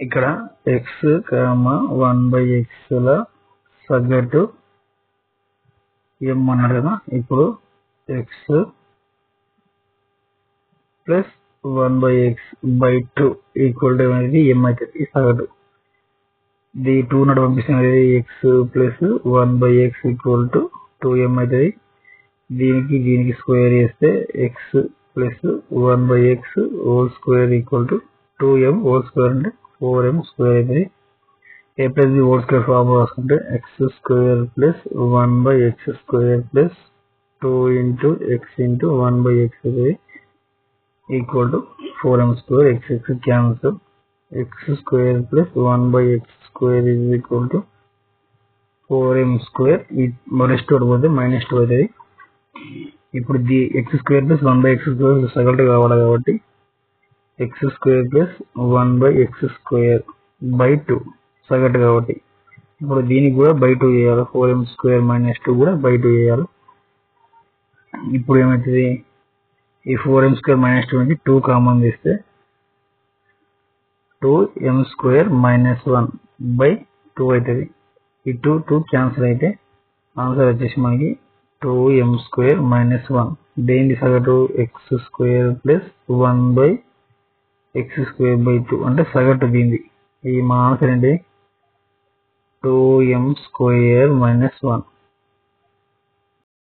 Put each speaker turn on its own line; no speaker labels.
ఇక్కడ x, 1/x ల సగటు m అన్నారు కదా. ఇప్పుడు x plus 1/x/2 equal to అనేది m అవుతుంది. ఈ సగటు ది 2 నాట్ పంపిస్తుంది. x plus 1/x equal to 2m అవుతుంది. దీనికి స్క్వేర్ చేస్తే x plus 1/x whole square equal to 2m whole square అంటే 4m స్క్వేర్ అవుతుంది. a plus b whole square formula రాసుకుంటే x square plus 1/x square plus 2 into x into 1/x అవుతుంది equal to 4m square. x cancel. x square plus 1/x square is equal to 4m square. Rest పోతే -2 అవుతుంది. ఇప్పుడు x square plus 1/x square సగటు కావాలి కాబట్టి x square plus 1/x square by 2 సగటు కాబట్టి ఇప్పుడు దీనికి కూడా బై 2 చేయాలి. 4m స్క్వేర్ -2 కూడా బై 2 చేయాలి. ఇప్పుడు ఏమవుతుంది, ఈ 4m స్క్వేర్ -2 నుంచి 2 కామన్ తీస్తే 2m స్క్వేర్ -1/2 అవుతుంది. ఈ 2 క్యాన్సిల్ అయితే ఆన్సర్ వచ్చేసి మనకి 2m స్క్వేర్ -1. దేని సగటు x square plus 1/x square by 2 అంటే సగటు దీనిది. ఈ మా ఆన్సర్ ఏంటి 2m స్క్వేర్ -1.